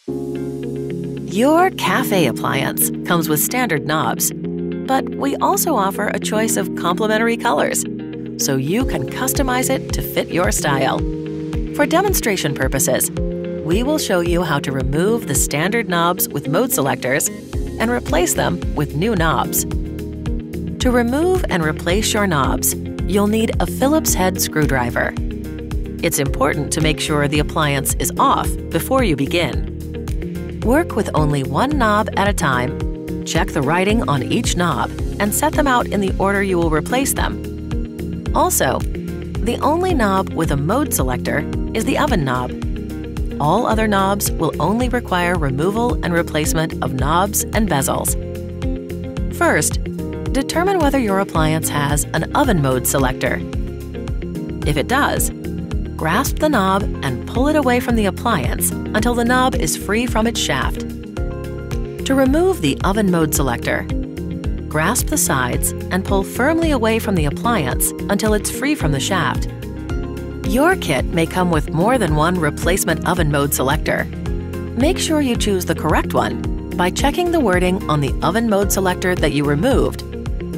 Your Café appliance comes with standard knobs, but we also offer a choice of complementary colors, so you can customize it to fit your style. For demonstration purposes, we will show you how to remove the standard knobs with mode selectors and replace them with new knobs. To remove and replace your knobs, you'll need a Phillips head screwdriver. It's important to make sure the appliance is off before you begin. Work with only one knob at a time, check the writing on each knob, and set them out in the order you will replace them. Also, the only knob with a mode selector is the oven knob. All other knobs will only require removal and replacement of knobs and bezels. First, determine whether your appliance has an oven mode selector. If it does, grasp the knob and pull it away from the appliance until the knob is free from its shaft. To remove the oven mode selector, grasp the sides and pull firmly away from the appliance until it's free from the shaft. Your kit may come with more than one replacement oven mode selector. Make sure you choose the correct one by checking the wording on the oven mode selector that you removed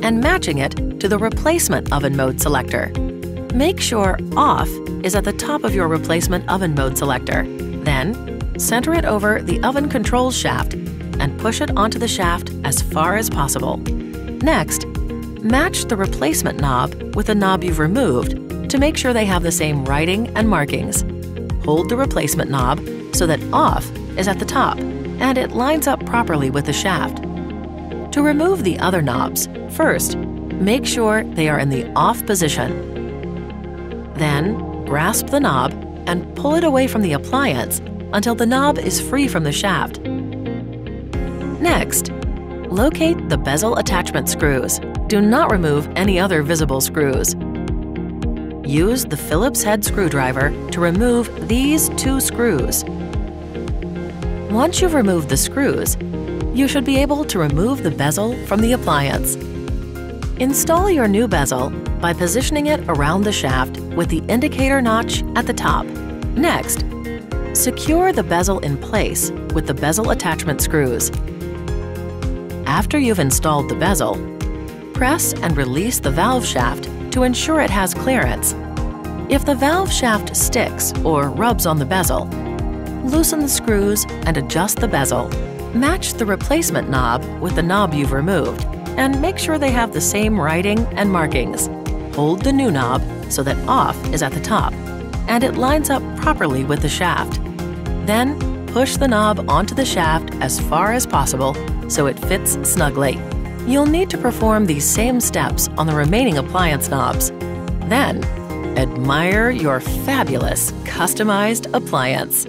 and matching it to the replacement oven mode selector. Make sure OFF is at the top of your replacement oven mode selector. Then, center it over the oven controls shaft and push it onto the shaft as far as possible. Next, match the replacement knob with the knob you've removed to make sure they have the same writing and markings. Hold the replacement knob so that OFF is at the top and it lines up properly with the shaft. To remove the other knobs, first, make sure they are in the OFF position. Then, grasp the knob and pull it away from the appliance until the knob is free from the shaft. Next, locate the bezel attachment screws. Do not remove any other visible screws. Use the Phillips head screwdriver to remove these two screws. Once you've removed the screws, you should be able to remove the bezel from the appliance. Install your new bezel by positioning it around the shaft with the indicator notch at the top. Next, secure the bezel in place with the bezel attachment screws. After you've installed the bezel, press and release the valve shaft to ensure it has clearance. If the valve shaft sticks or rubs on the bezel, loosen the screws and adjust the bezel. Match the replacement knob with the knob you've removed and make sure they have the same writing and markings. Hold the new knob so that OFF is at the top and it lines up properly with the shaft. Then push the knob onto the shaft as far as possible so it fits snugly. You'll need to perform these same steps on the remaining appliance knobs. Then, admire your fabulous customized appliance.